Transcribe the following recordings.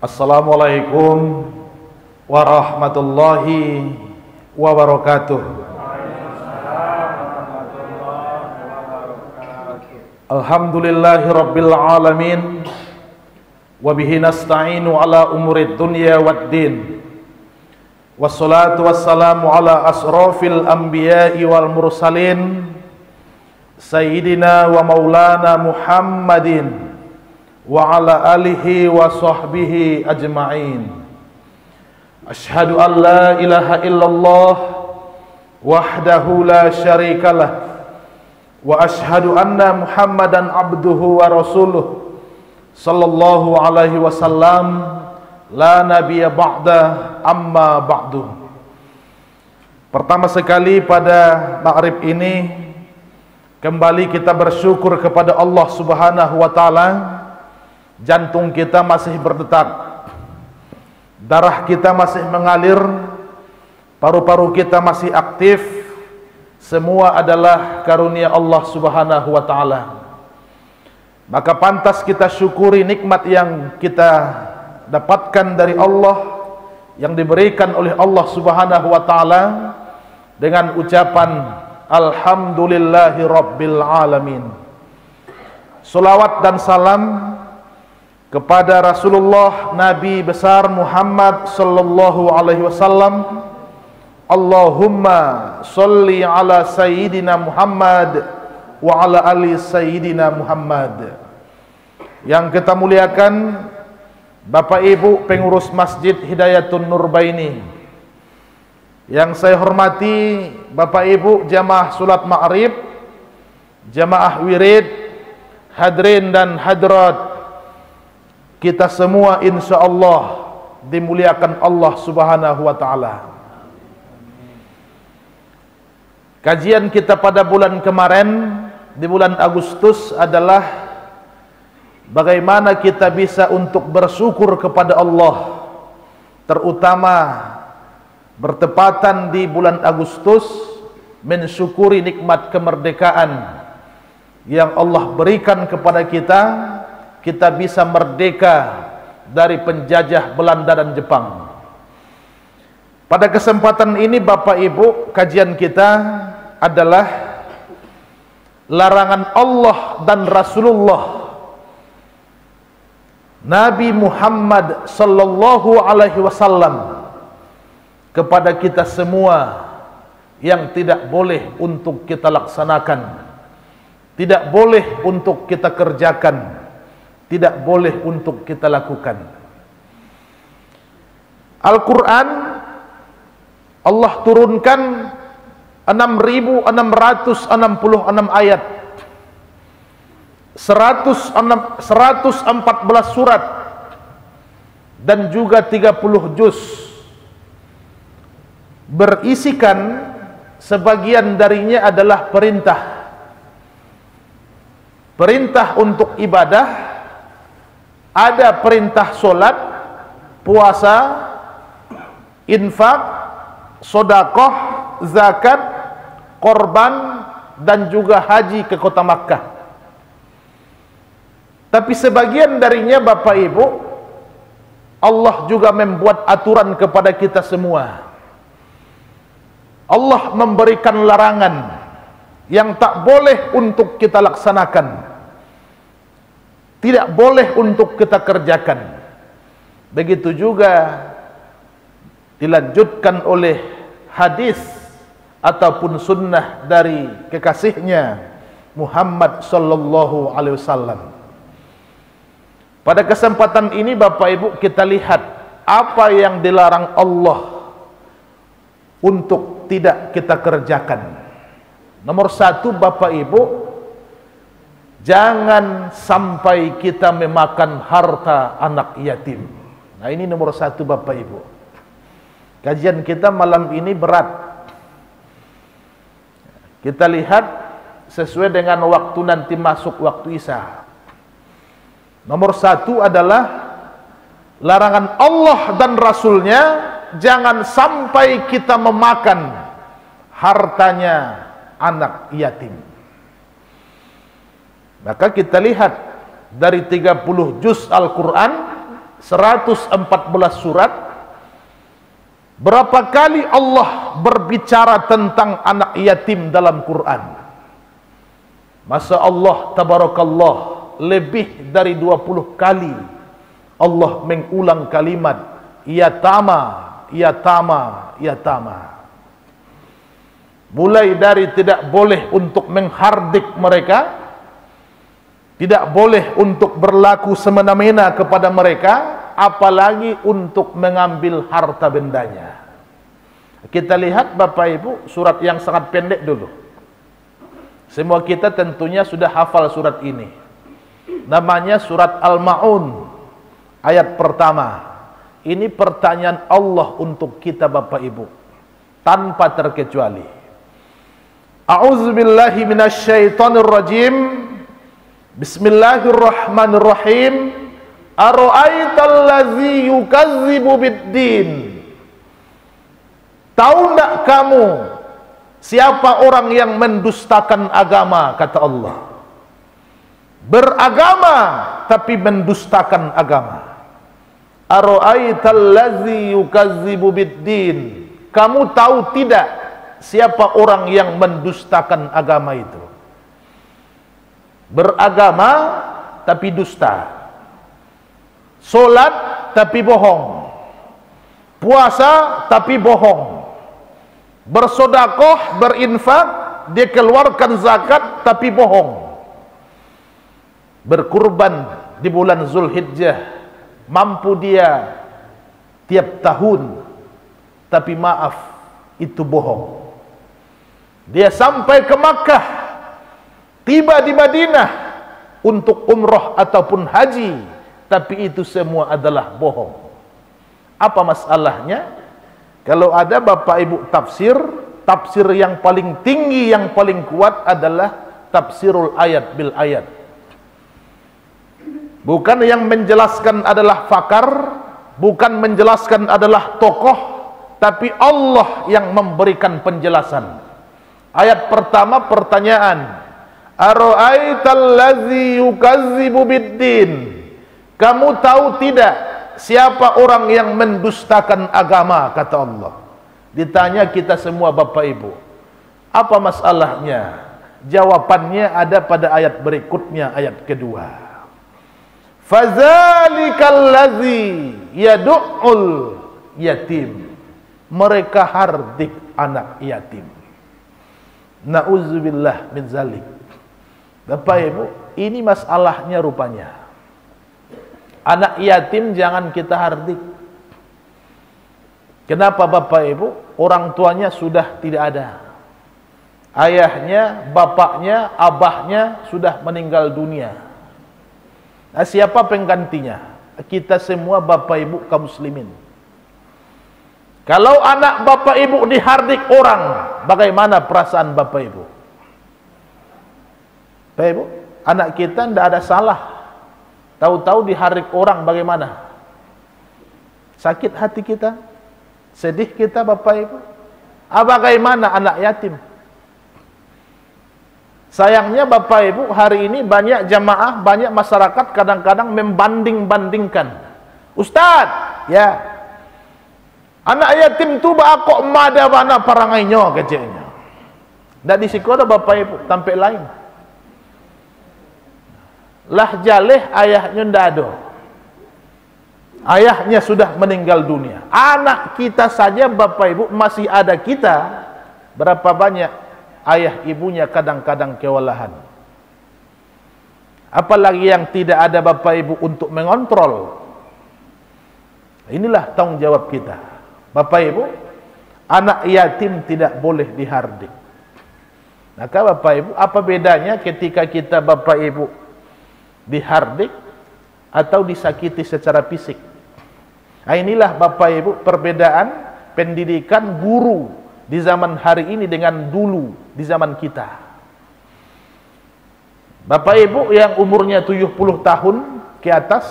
Assalamualaikum warahmatullahi wabarakatuh. Alhamdulillahi rabbil alamin, wabihi nasta'inu ala umurid dunya waddin, wassalatu wassalamu ala asrafil anbiya'i wal mursalin, sayyidina wa maulana Muhammadin wa ala alihi wa sahbihi ajma'in. Ashhadu an la ilaha illallah wahdahu la syarikalah, wa ashhadu anna Muhammadan abduhu wa rasuluh sallallahu alaihi wasallam, la nabiyya ba'da, amma ba'du. Pertama sekali pada maghrib ini kembali kita bersyukur kepada Allah Subhanahu wa taala. Jantung kita masih berdetak, darah kita masih mengalir, paru-paru kita masih aktif. Semua adalah karunia Allah Subhanahu wa taala. Maka pantas kita syukuri nikmat yang kita dapatkan dari Allah, yang diberikan oleh Allah Subhanahu wa taala, dengan ucapan alhamdulillahi rabbil alamin. Salawat dan salam kepada Rasulullah Nabi besar Muhammad sallallahu alaihi wasallam. Allahumma sholli ala sayyidina Muhammad wa ala ali sayyidina Muhammad. Yang kita muliakan Bapak Ibu pengurus Masjid Hidayatun Nurbaini, yang saya hormati Bapak Ibu jamaah salat Maghrib, jamaah wirid, hadirin dan hadirat, kita semua insyaallah dimuliakan Allah Subhanahu wa taala. Kajian kita pada bulan kemarin, di bulan Agustus, adalah bagaimana kita bisa untuk bersyukur kepada Allah, terutama bertepatan di bulan Agustus, mensyukuri nikmat kemerdekaan yang Allah berikan kepada kita. Kita bisa merdeka dari penjajah Belanda dan Jepang. Pada kesempatan ini Bapak Ibu, kajian kita adalah larangan Allah dan Rasulullah Nabi Muhammad sallallahu alaihi wasallam kepada kita semua, yang tidak boleh untuk kita laksanakan, tidak boleh untuk kita kerjakan, tidak boleh untuk kita lakukan. Al-Quran Allah turunkan 6.666 ayat, 114 surat, dan juga 30 juz. Berisikan sebagian darinya adalah perintah. Perintah untuk ibadah. Ada perintah solat, puasa, infak, sodakoh, zakat, korban, dan juga haji ke kota Makkah. Tapi sebagian darinya Bapak Ibu, Allah juga membuat aturan kepada kita semua. Allah memberikan larangan yang tak boleh untuk kita laksanakan, tidak boleh untuk kita kerjakan. Begitu juga dilanjutkan oleh hadis ataupun sunnah dari kekasihnya Muhammad sallallahu alaihi wasallam. Pada kesempatan ini Bapak Ibu, kita lihat apa yang dilarang Allah untuk tidak kita kerjakan. Nomor satu Bapak Ibu, jangan sampai kita memakan harta anak yatim. Nah, ini nomor satu Bapak Ibu. Kajian kita malam ini berat. Kita lihat sesuai dengan waktu nanti masuk waktu Isya. Nomor satu adalah larangan Allah dan Rasulnya, jangan sampai kita memakan hartanya anak yatim. Maka kita lihat dari 30 juz Al-Quran, 114 surat. Berapa kali Allah berbicara tentang anak yatim dalam Quran? Masa Allah tabarakallah, lebih dari 20 kali Allah mengulang kalimat yatama, yatama, yatama. Mulai dari tidak boleh untuk menghardik mereka, tidak boleh untuk berlaku semena-mena kepada mereka, apalagi untuk mengambil harta bendanya. Kita lihat Bapak Ibu surat yang sangat pendek dulu. Semua kita tentunya sudah hafal surat ini. Namanya surat Al-Ma'un, ayat pertama. Ini pertanyaan Allah untuk kita Bapak Ibu, tanpa terkecuali. A'udzubillahi minasyaitonir rajim. Bismillahirrahmanirrahim. Ara'aital ladzi yukazzibu biddin. Tahu enggak kamu siapa orang yang mendustakan agama, kata Allah. Beragama tapi mendustakan agama. Ara'aital ladzi yukazzibu biddin. Kamu tahu tidak siapa orang yang mendustakan agama itu? Beragama tapi dusta. Solat tapi bohong. Puasa tapi bohong. Bersodakoh, berinfak, dia keluarkan zakat tapi bohong. Berkurban di bulan Zulhijjah, mampu dia tiap tahun, tapi maaf, itu bohong. Dia sampai ke Makkah, tiba di Madinah untuk umrah ataupun haji, tapi itu semua adalah bohong. Apa masalahnya? Kalau ada Bapak Ibu tafsir, tafsir yang paling tinggi, yang paling kuat adalah tafsirul ayat bil ayat. Bukan yang menjelaskan adalah fakar, bukan menjelaskan adalah tokoh, tapi Allah yang memberikan penjelasan. Ayat pertama pertanyaan, Ara'aital ladzi yukazzibu biddin. Kamu tahu tidak siapa orang yang mendustakan agama, kata Allah. Ditanya kita semua Bapak Ibu, apa masalahnya? Jawabannya ada pada ayat berikutnya, ayat kedua. Fazalikal ladzi yad'ul yatim. Mereka hardik anak yatim. Nauzubillah min zalik. Bapak Ibu, ini masalahnya rupanya. Anak yatim jangan kita hardik. Kenapa Bapak Ibu? Orang tuanya sudah tidak ada. Ayahnya, bapaknya, abahnya sudah meninggal dunia. Nah, siapa penggantinya? Kita semua Bapak Ibu kaum muslimin. Kalau anak Bapak Ibu dihardik orang, bagaimana perasaan Bapak Ibu? Bapak Ibu, anak kita tidak ada salah. Tahu-tahu dihardik orang, bagaimana? Sakit hati kita, sedih kita Bapak Ibu. Bagaimana anak yatim? Sayangnya Bapak Ibu, hari ini banyak jamaah, banyak masyarakat kadang-kadang membanding-bandingkan. Ustadz, ya, anak yatim tu kok mada mana parangainya kecilnya. Tidak di sekolah Bapak Ibu, tampil lain. Lah jaleh ayahnya ndak ada. Ayahnya sudah meninggal dunia. Anak kita saja Bapak Ibu masih ada kita. Berapa banyak ayah ibunya kadang-kadang kewalahan. Apalagi yang tidak ada Bapak Ibu untuk mengontrol. Inilah tanggung jawab kita. Bapak Ibu, anak yatim tidak boleh dihardik. Maka Bapak Ibu, apa bedanya ketika kita Bapak Ibu dihardik atau disakiti secara fisik? Nah, inilah Bapak Ibu perbedaan pendidikan guru di zaman hari ini dengan dulu di zaman kita. Bapak Ibu yang umurnya 70 tahun ke atas,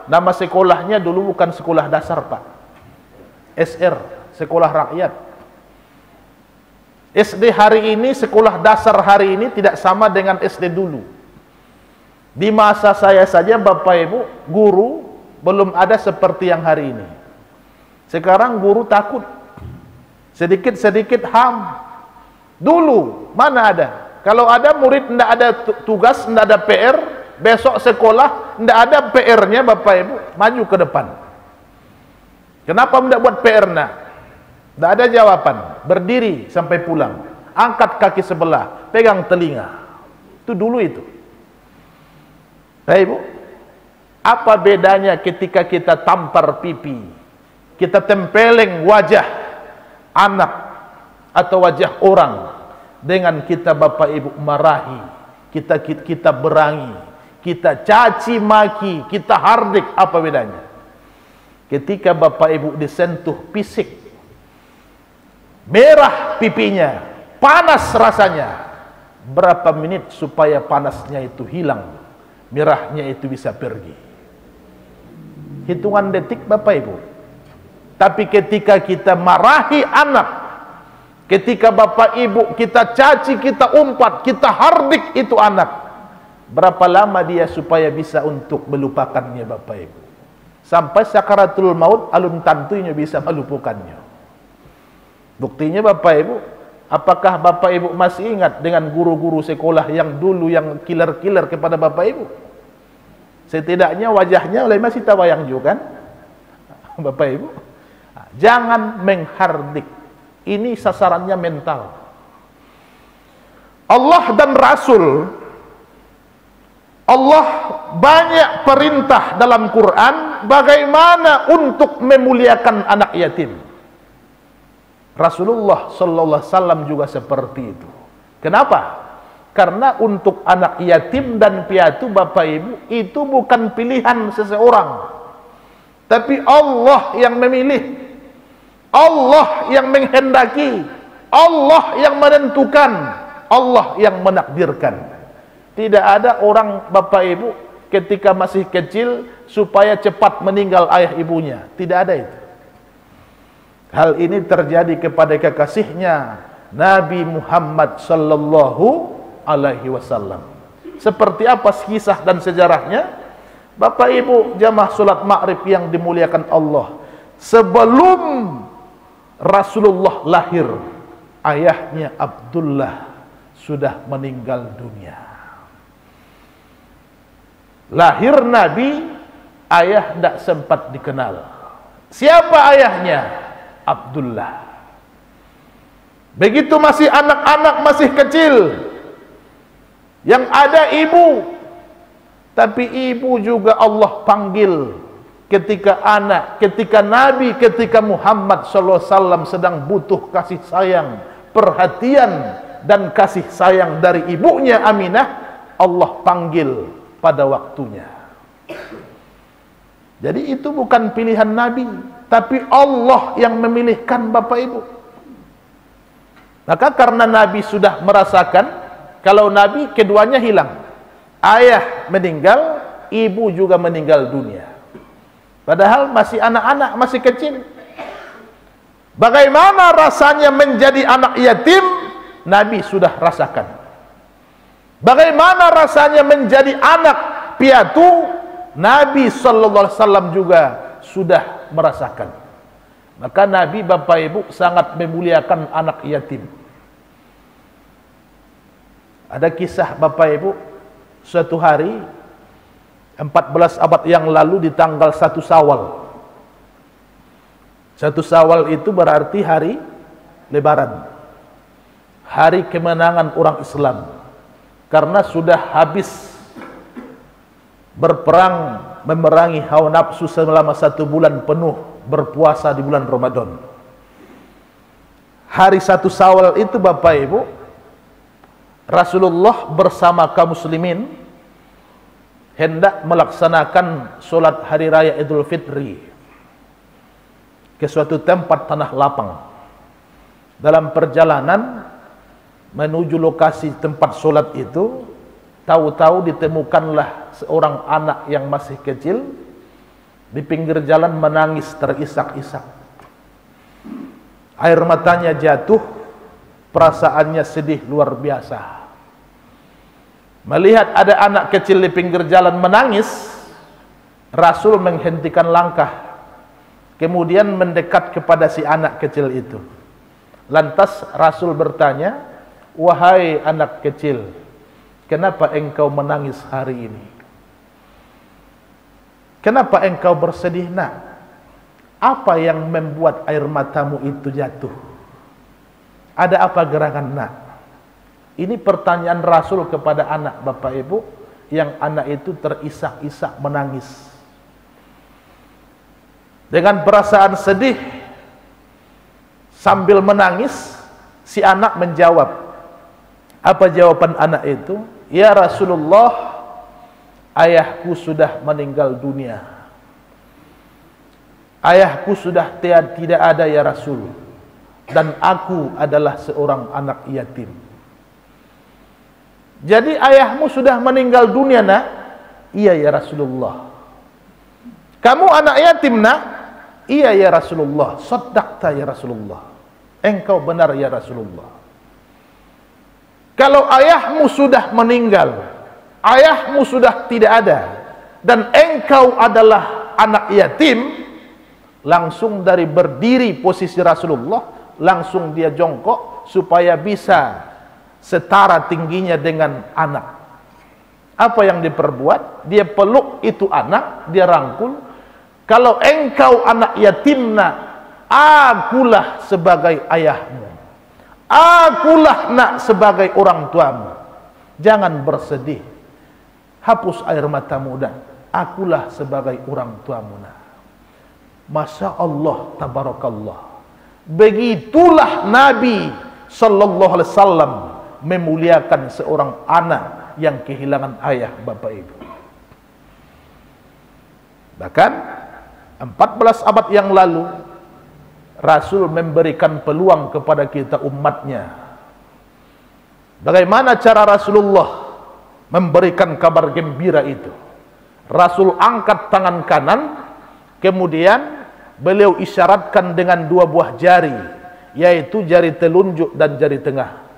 nama sekolahnya dulu bukan sekolah dasar Pak, SR, sekolah rakyat. SD hari ini, sekolah dasar hari ini tidak sama dengan SD dulu. Di masa saya saja Bapak Ibu, guru belum ada seperti yang hari ini. Sekarang guru takut. Sedikit-sedikit ham. Dulu mana ada? Kalau ada murid tidak ada tugas, tidak ada PR, besok sekolah tidak ada PR-nya, Bapak Ibu maju ke depan. Kenapa tidak buat PR? Tidak ada jawaban. Berdiri sampai pulang. Angkat kaki sebelah, pegang telinga. Itu dulu itu. Bapak Ibu, apa bedanya ketika kita tampar pipi, kita tempeleng wajah anak atau wajah orang, dengan kita Bapak Ibu marahi, kita berangi, kita caci maki, kita hardik, apa bedanya? Ketika Bapak Ibu disentuh fisik, merah pipinya, panas rasanya, berapa menit supaya panasnya itu hilang, merahnya itu bisa pergi? Hitungan detik Bapak Ibu. Tapi ketika kita marahi anak, ketika Bapak Ibu kita caci, kita umpat, kita hardik itu anak, berapa lama dia supaya bisa untuk melupakannya Bapak Ibu? Sampai sakaratul maut alun tantunya bisa melupakannya. Buktinya Bapak Ibu, apakah Bapak Ibu masih ingat dengan guru-guru sekolah yang dulu yang killer-killer kepada Bapak Ibu? Setidaknya wajahnya oleh masih tawayang juga kan? Bapak Ibu, jangan menghardik. Ini sasarannya mental. Allah dan Rasul, Allah banyak perintah dalam Quran bagaimana untuk memuliakan anak yatim. Rasulullah sallallahu alaihi wasallam juga seperti itu. Kenapa? Karena untuk anak yatim dan piatu Bapak Ibu itu bukan pilihan seseorang, tapi Allah yang memilih, Allah yang menghendaki, Allah yang menentukan, Allah yang menakdirkan. Tidak ada orang Bapak Ibu ketika masih kecil supaya cepat meninggal ayah ibunya. Tidak ada itu. Hal ini terjadi kepada kekasihnya Nabi Muhammad sallallahu alaihi wasallam. Seperti apa kisah dan sejarahnya? Bapak Ibu jamaah salat Maghrib yang dimuliakan Allah, sebelum Rasulullah lahir, ayahnya Abdullah sudah meninggal dunia. Lahir Nabi, ayah tidak sempat dikenal. Siapa ayahnya? Abdullah. Begitu masih anak-anak, masih kecil, yang ada ibu, tapi ibu juga Allah panggil ketika anak, ketika Nabi, ketika Muhammad SAW sedang butuh kasih sayang, perhatian dan kasih sayang dari ibunya Aminah, Allah panggil pada waktunya. Jadi itu bukan pilihan Nabi, tapi Allah yang memilihkan Bapak Ibu. Maka karena Nabi sudah merasakan, kalau Nabi keduanya hilang, ayah meninggal, ibu juga meninggal dunia, padahal masih anak-anak, masih kecil. Bagaimana rasanya menjadi anak yatim? Nabi sudah rasakan. Bagaimana rasanya menjadi anak piatu? Nabi sallallahu alaihi wasallam juga sudah merasakan. Maka Nabi Bapak Ibu sangat memuliakan anak yatim. Ada kisah Bapak Ibu, suatu hari 14 abad yang lalu di tanggal 1 Syawal. 1 Syawal itu berarti hari Lebaran, hari kemenangan orang Islam, karena sudah habis berperang memerangi hawa nafsu selama 1 bulan penuh berpuasa di bulan Ramadan. Hari 1 Syawal itu Bapak Ibu, Rasulullah bersama kaum muslimin hendak melaksanakan solat hari raya Idul Fitri ke suatu tempat tanah lapang. Dalam perjalanan menuju lokasi tempat solat itu, tahu-tahu ditemukanlah seorang anak yang masih kecil di pinggir jalan menangis terisak-isak. Air matanya jatuh, perasaannya sedih luar biasa. Melihat ada anak kecil di pinggir jalan menangis, Rasul menghentikan langkah, kemudian mendekat kepada si anak kecil itu. Lantas Rasul bertanya, "Wahai anak kecil, kenapa engkau menangis hari ini? Kenapa engkau bersedih, nak? Apa yang membuat air matamu itu jatuh? Ada apa gerangan, nak?" Ini pertanyaan Rasul kepada anak, Bapak Ibu, yang anak itu terisak-isak menangis. Dengan perasaan sedih sambil menangis, si anak menjawab. Apa jawaban anak itu? "Ya Rasulullah, ayahku sudah meninggal dunia. Ayahku sudah tidak ada ya Rasul, dan aku adalah seorang anak yatim." Jadi ayahmu sudah meninggal dunia, nak? "Iya ya Rasulullah." "Kamu anak yatim, nak?" "Iya ya Rasulullah." "Shaddaqta ya Rasulullah." Engkau benar ya Rasulullah. Kalau ayahmu sudah meninggal, ayahmu sudah tidak ada, dan engkau adalah anak yatim, langsung dari berdiri posisi Rasulullah, langsung dia jongkok supaya bisa setara tingginya dengan anak. Apa yang diperbuat? Dia peluk itu anak, dia rangkul. "Kalau engkau anak yatim, nak, akulah sebagai ayahmu. Akulah, nak, sebagai orang tuamu. Jangan bersedih. Hapus air matamu, dan akulah sebagai orang tuamu, nak." Masya Allah, tabarakallah. Begitulah Nabi sallallahu alaihi wasallam memuliakan seorang anak yang kehilangan ayah, Bapak Ibu. Bahkan 14 abad yang lalu, Rasul memberikan peluang kepada kita umatnya. Bagaimana cara Rasulullah memberikan kabar gembira itu? Rasul angkat tangan kanan, kemudian beliau isyaratkan dengan 2 buah jari, yaitu jari telunjuk dan jari tengah.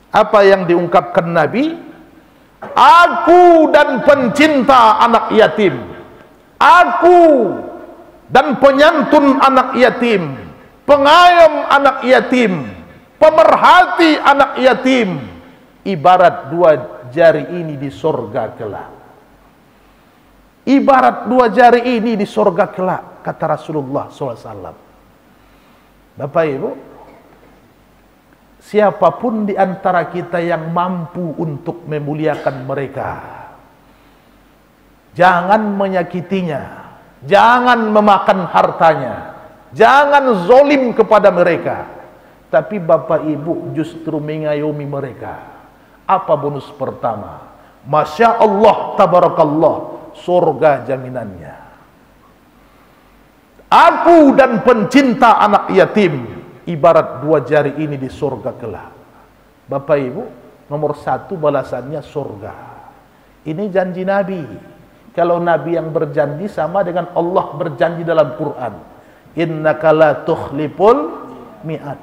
Apa yang diungkapkan Nabi? "Aku dan pencinta anak yatim, aku dan penyantun anak yatim, pengayom anak yatim, pemerhati anak yatim, ibarat 2 jari ini di sorga kelak." Ibarat 2 jari ini di sorga kelak, kata Rasulullah SAW. Bapak Ibu, siapapun di antara kita yang mampu untuk memuliakan mereka, jangan menyakitinya, jangan memakan hartanya, jangan zolim kepada mereka. Tapi Bapak Ibu justru mengayomi mereka. Apa bonus pertama? Masya Allah, tabarakallah, surga jaminannya. Aku dan pencinta anak yatim, ibarat 2 jari ini di surga kelak. Bapak Ibu, nomor 1 balasannya surga. Ini janji Nabi. Kalau Nabi yang berjanji sama dengan Allah berjanji dalam Quran. Innaka la tukhliful mi'ad.